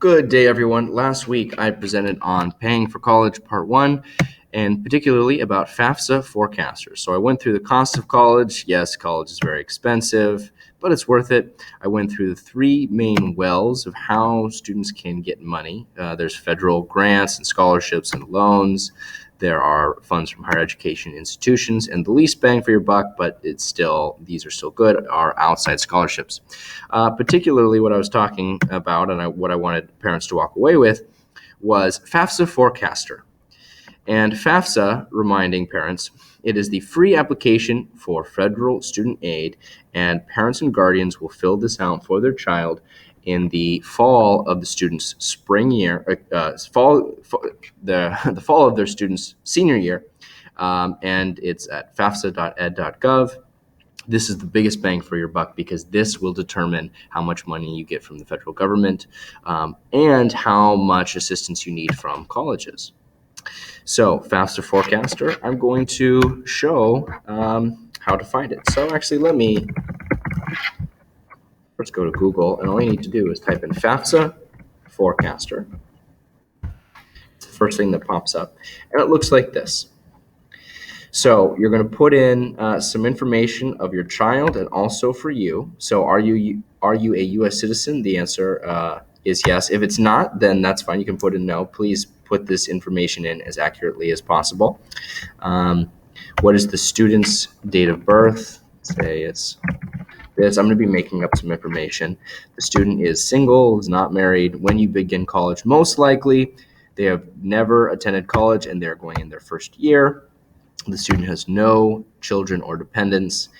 Good day, everyone. Last week, I presented on Paying for College Part 1, and particularly about FAFSA forecasters. So I went through the cost of college. Yes, college is very expensive, but it's worth it. I went through the three main wells of how students can get money. There's federal grants and scholarships and loans. There are funds from higher education institutions, and the least bang for your buck, but these are still good, are outside scholarships. Particularly what I was talking about and what I wanted parents to walk away with was FAFSA Forecaster. And FAFSA, reminding parents, it is the free application for federal student aid, and parents and guardians will fill this out for their child in the fall of the student's the fall of their student's senior year, and it's at fafsa.ed.gov. This is the biggest bang for your buck because this will determine how much money you get from the federal government and how much assistance you need from colleges. So, FAFSA Forecaster, I'm going to show how to find it. So actually, let me first go to Google, and all you need to do is type in FAFSA Forecaster. It's the first thing that pops up, and it looks like this. So you're going to put in some information of your child and also for you. So are you a U.S. citizen? The answer is yes. If it's not, then that's fine. You can put in no. Please put this information in as accurately as possible. What is the student's date of birth? Say it's this. I'm going to be making up some information. The student is single, is not married. When you begin college, most likely they have never attended college and they're going in their first year. The student has no children or dependents,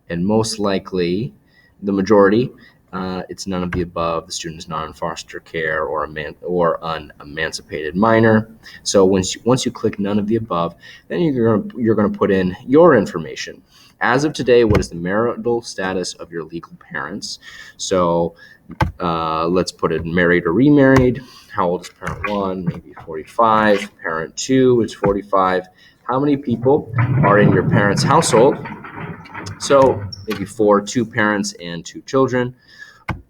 and most likely, the majority, it's none of the above. The student is not in foster care or an emancipated minor. So once you click none of the above, then you're going to put in your information. As of today, what is the marital status of your legal parents? So let's put it married or remarried. How old is parent 1? Maybe 45. Parent 2 is 45. How many people are in your parents' household? So maybe 2 parents and 2 children.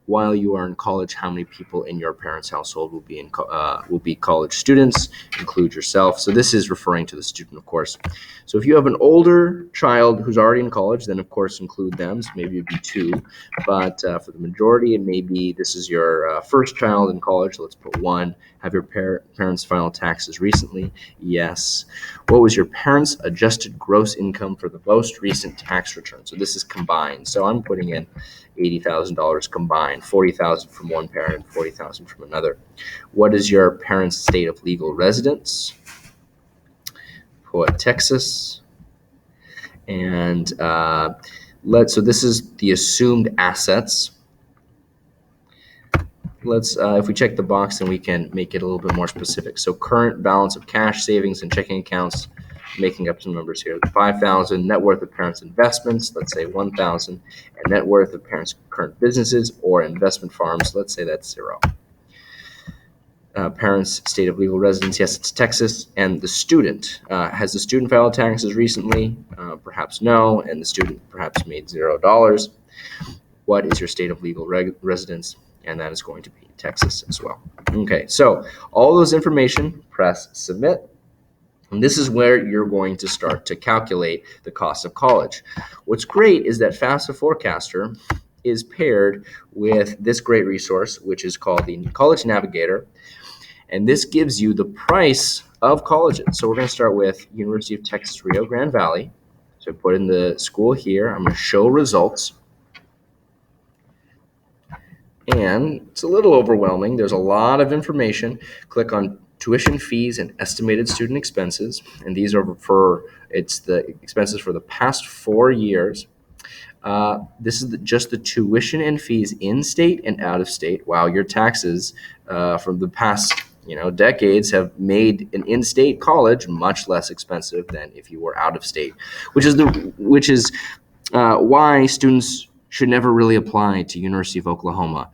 While you are in college, how many people in your parents' household will be college students? Include yourself. So this is referring to the student, of course. So if you have an older child who's already in college, then of course include them. So maybe it'd be 2. But for the majority, it may be this is your first child in college. Let's put 1. Have your parents filed taxes recently? Yes. What was your parents' adjusted gross income for the most recent tax return? So this is combined. So I'm putting in $80,000 combined, $40,000 from one parent, $40,000 from another. What is your parents' state of legal residence? Put Texas. And so this is the assumed assets. If we check the box, then we can make it a little bit more specific. So current balance of cash, savings, and checking accounts, making up some numbers here. 5,000, net worth of parents' investments, let's say 1,000, and net worth of parents' current businesses or investment farms, let's say that's 0. Parents' state of legal residence, yes, it's Texas. And the student, has the student filed taxes recently? Perhaps no, and the student perhaps made $0. What is your state of legal residence? And that is going to be Texas as well. Okay, so all those information, press submit. And this is where you're going to start to calculate the cost of college. What's great is that FAFSA Forecaster is paired with this great resource, which is called the College Navigator. And this gives you the price of colleges. So we're going to start with University of Texas, Rio Grande Valley. So I put in the school here. I'm going to show results. And it's a little overwhelming. There's a lot of information. Click on tuition fees and estimated student expenses. And these are it's the expenses for the past 4 years. This is just the tuition and fees in state and out of state. Wow, your taxes from the past decades have made an in-state college much less expensive than if you were out of state, which is why students should never really apply to University of Oklahoma.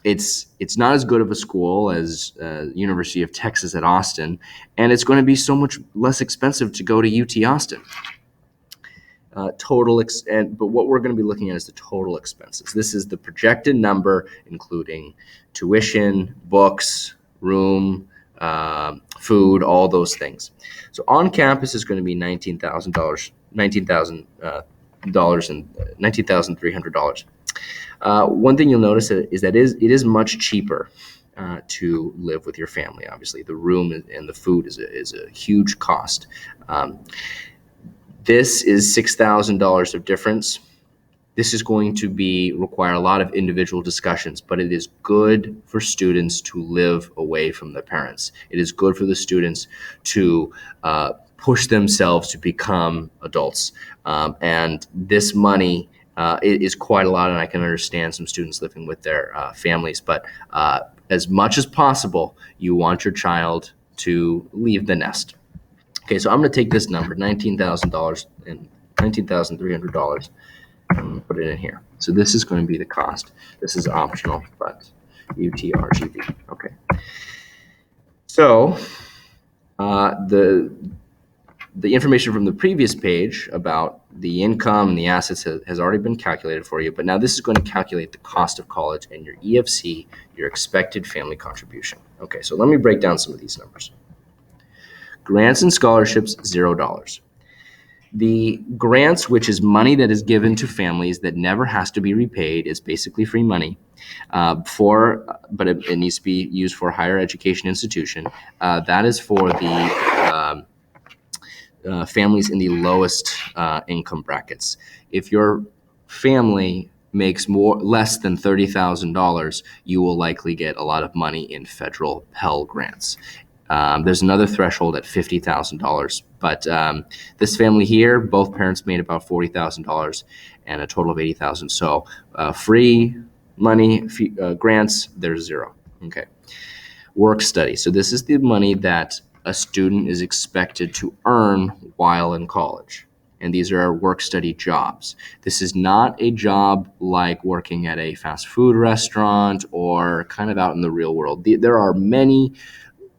It's not as good of a school as University of Texas at Austin, and it's going to be so much less expensive to go to UT Austin. but what we're going to be looking at is the total expenses. This is the projected number, including tuition, books, room, food, all those things. So on campus is going to be $19,000, $19,300. One thing you'll notice is that it is much cheaper to live with your family. Obviously, the room and the food is a huge cost. This is $6,000 of difference. This is going to require a lot of individual discussions, but it is good for students to live away from their parents. It is good for the students to push themselves to become adults. And this money is quite a lot, and I can understand some students living with their families, but as much as possible, you want your child to leave the nest. Okay, so I'm going to take this number, $19,000 and $19,300, and put it in here. So this is going to be the cost. This is optional, but UTRGV. Okay. So the information from the previous page about the income and the assets has already been calculated for you, but now this is going to calculate the cost of college and your EFC, your expected family contribution. Okay, so let me break down some of these numbers. Grants and scholarships, $0. The grants, which is money that is given to families that never has to be repaid, is basically free money, but it needs to be used for a higher education institution. That is for the families in the lowest income brackets. If your family makes less than $30,000, you will likely get a lot of money in federal Pell Grants. There's another threshold at $50,000, but this family here, both parents made about $40,000 and a total of $80,000. So free money, grants, there's zero. Okay. Work study. So this is the money that a student is expected to earn while in college. And these are work study jobs. This is not a job like working at a fast food restaurant or kind of out in the real world. There are many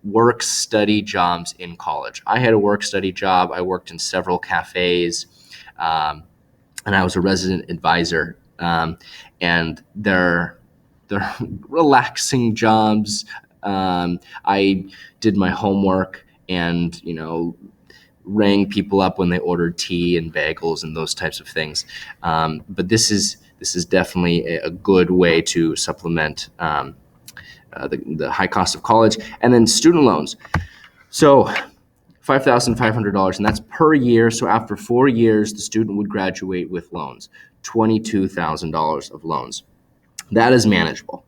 work study jobs in college. I had a work study job. I worked in several cafes, and I was a resident advisor. And they're relaxing jobs. I did my homework and, rang people up when they ordered tea and bagels and those types of things. But this is definitely a good way to supplement the high cost of college. And then student loans. So $5,500, and that's per year. So after 4 years, the student would graduate with loans, $22,000 of loans. That is manageable.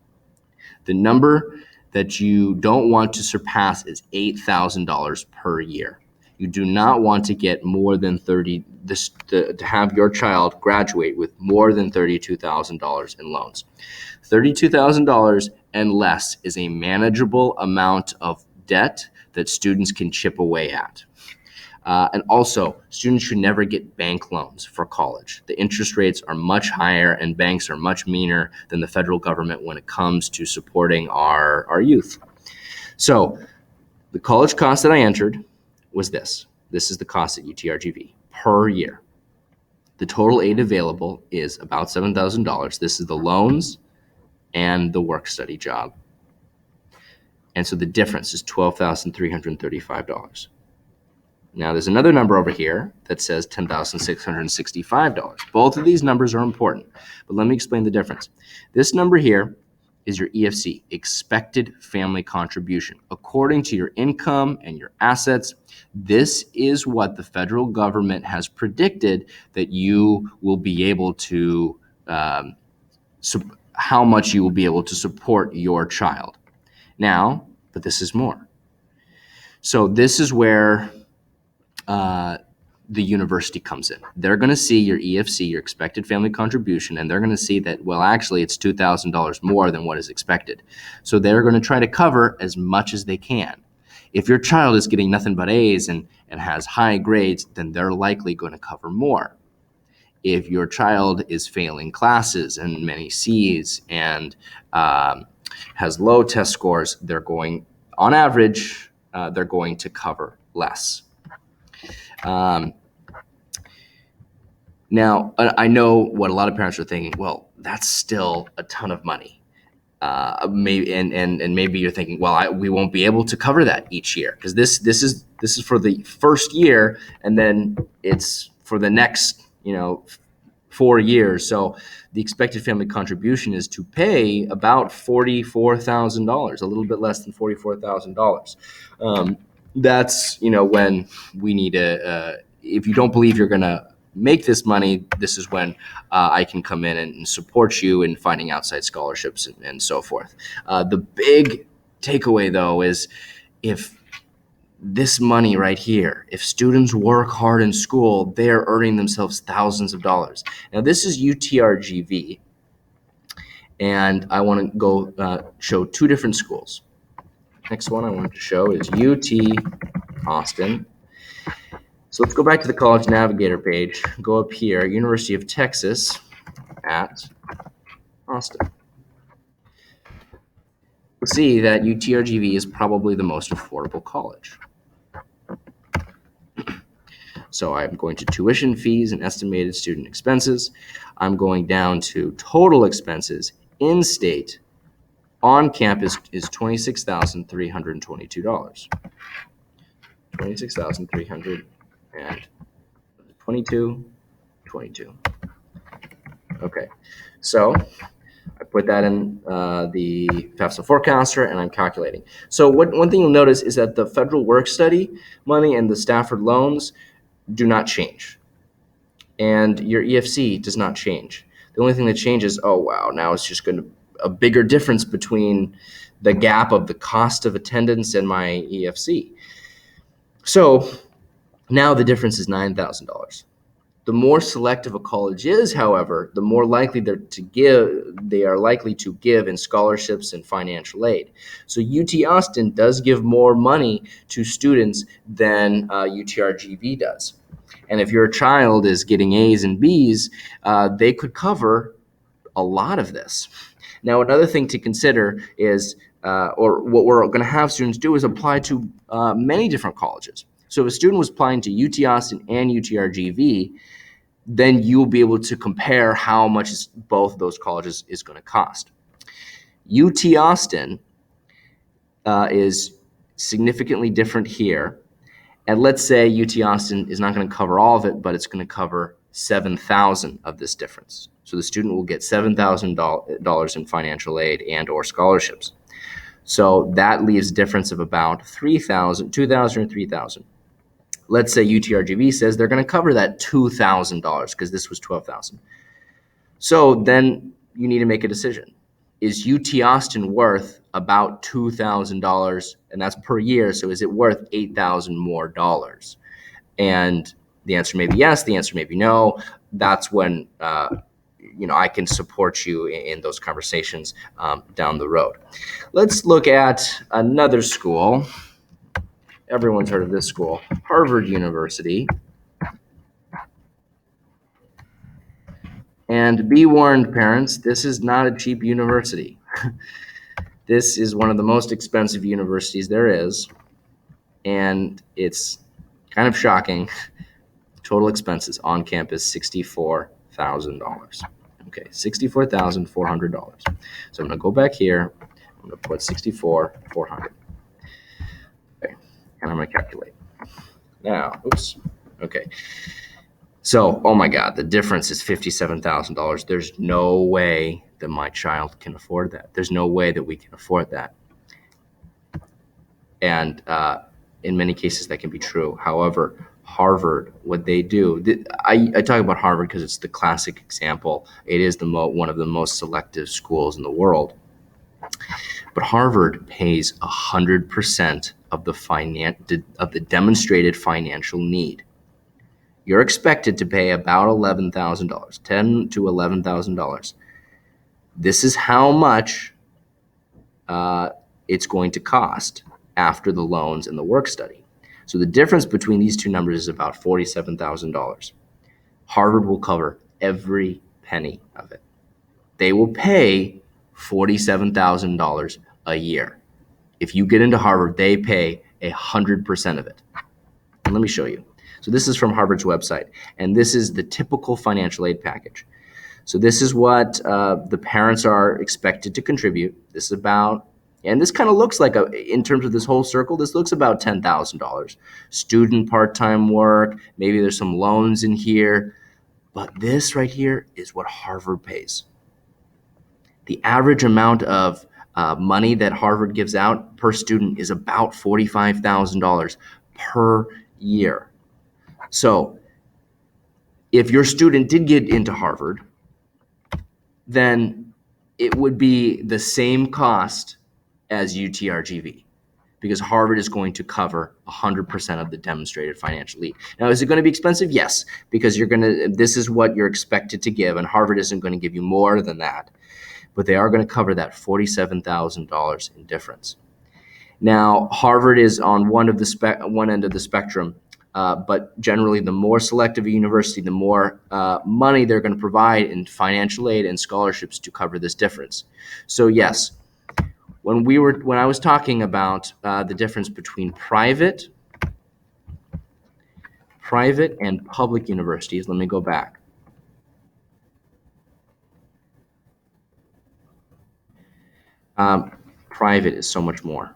The number that you don't want to surpass is $8,000 per year. You do not want to get more than to have your child graduate with more than $32,000 in loans. $32,000 and less is a manageable amount of debt that students can chip away at. And also, students should never get bank loans for college. The interest rates are much higher and banks are much meaner than the federal government when it comes to supporting our youth. So the college cost that I entered was this. This is the cost at UTRGV per year. The total aid available is about $7,000. This is the loans and the work study job. And so the difference is $12,335. Now there's another number over here that says $10,665. Both of these numbers are important, but let me explain the difference. This number here is your EFC, expected family contribution. According to your income and your assets, this is what the federal government has predicted that you will be able to, how much you will be able to support your child. Now, but this is more. So this is where the university comes in. They're going to see your EFC, your expected family contribution, and they're going to see that, well, actually, it's $2,000 more than what is expected. So they're going to try to cover as much as they can. If your child is getting nothing but A's and has high grades, then they're likely going to cover more. If your child is failing classes and many C's and has low test scores, on average, they're going to cover less. Now, I know what a lot of parents are thinking, well, that's still a ton of money. Maybe and maybe you're thinking, well, we won't be able to cover that each year because this is for the first year, and then it's for the next 4 years. So the expected family contribution is to pay about $44,000, a little bit less than $44,000. That's when we need to. If you don't believe you're gonna make this money, this is when I can come in and support you in finding outside scholarships and so forth. The big takeaway, though, is if this money right here, if students work hard in school, they are earning themselves thousands of dollars. Now, this is UTRGV, and I want to go show two different schools. Next one I want to show is UT Austin. So let's go back to the College Navigator page, go up here, University of Texas at Austin. We'll see that UTRGV is probably the most affordable college. So I'm going to tuition fees and estimated student expenses. I'm going down to total expenses in state on campus is $26,322. $26,322. Okay, so I put that in the FAFSA forecaster, and I'm calculating. So one thing you'll notice is that the federal work study money and the Stafford loans do not change, and your EFC does not change. The only thing that changes, oh wow, now it's just going to a bigger difference between the gap of the cost of attendance and my EFC. So now the difference is $9,000. The more selective a college is, however, the more likely they are likely to give in scholarships and financial aid. So UT Austin does give more money to students than UTRGV does. And if your child is getting A's and B's, they could cover a lot of this. Now, another thing to consider is, or what we're going to have students do is apply to many different colleges. So if a student was applying to UT Austin and UTRGV, then you'll be able to compare how much both of those colleges is going to cost. UT Austin is significantly different here. And let's say UT Austin is not going to cover all of it, but it's going to cover $7,000 of this difference. So the student will get $7,000 in financial aid and or scholarships. So that leaves a difference of about $2,000 or $3,000. Let's say UTRGV says they're going to cover that $2,000 because this was $12,000. So then you need to make a decision. Is UT Austin worth about $2,000, and that's per year? So is it worth $8,000 more dollars? And the answer may be yes. The answer may be no. That's when I can support you in those conversations down the road. Let's look at another school. Everyone's heard of this school, Harvard University. And be warned, parents, this is not a cheap university. This is one of the most expensive universities there is, and it's kind of shocking. Total expenses on campus, $64,000. Okay, $64,400. So I'm going to go back here. I'm going to put $64,400. Okay, and I'm going to calculate. Now, oops. Okay. So, oh my God, the difference is $57,000. There's no way that my child can afford that. There's no way that we can afford that. And in many cases, that can be true. However, Harvard, what they do, I talk about Harvard because it's the classic example. It is one of the most selective schools in the world. But Harvard pays 100% of the demonstrated financial need. You're expected to pay about $11,000, $10,000 to $11,000. This is how much it's going to cost after the loans and the work study. So the difference between these two numbers is about $47,000. Harvard will cover every penny of it. They will pay $47,000 a year. If you get into Harvard, they pay 100% of it. And let me show you. So this is from Harvard's website, and this is the typical financial aid package. So this is what the parents are expected to contribute. This is about, and this kind of looks like, in terms of this whole circle, this looks about $10,000. Student part-time work, maybe there's some loans in here, but this right here is what Harvard pays. The average amount of money that Harvard gives out per student is about $45,000 per year. So if your student did get into Harvard, then it would be the same cost as UTRGV, because Harvard is going to cover 100% of the demonstrated financial need. Now, is it going to be expensive? Yes, because this is what you're expected to give, and Harvard isn't going to give you more than that. But they are going to cover that $47,000 in difference. Now, Harvard is on one end of the spectrum, but generally the more selective a university, the more money they're going to provide in financial aid and scholarships to cover this difference. So yes, when I was talking about the difference between private and public universities, let me go back. Private is so much more,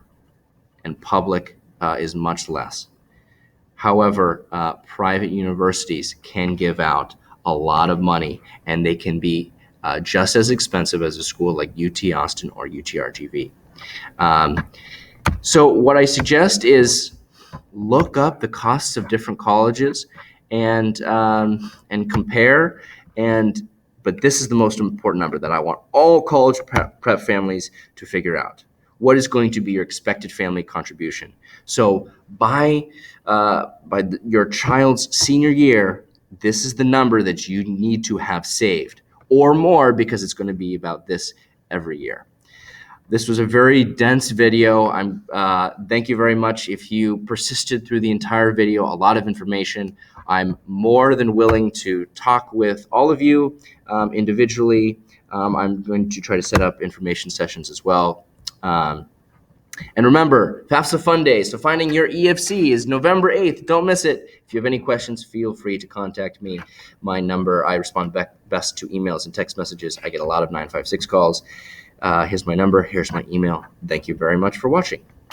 and public is much less. However, private universities can give out a lot of money, and they can be just as expensive as a school like UT Austin or UTRGV. So what I suggest is look up the costs of different colleges and compare. But this is the most important number that I want all college prep families to figure out. What is going to be your expected family contribution? So by your child's senior year, this is the number that you need to have saved, or more, because it's going to be about this every year. This was a very dense video. Thank you very much if you persisted through the entire video. A lot of information. I'm more than willing to talk with all of you individually. I'm going to try to set up information sessions as well. And remember, FAFSA Fun Day, so finding your EFC is November 8th. Don't miss it. If you have any questions, feel free to contact me. My number, I respond best to emails and text messages. I get a lot of 956 calls. Here's my number. Here's my email. Thank you very much for watching.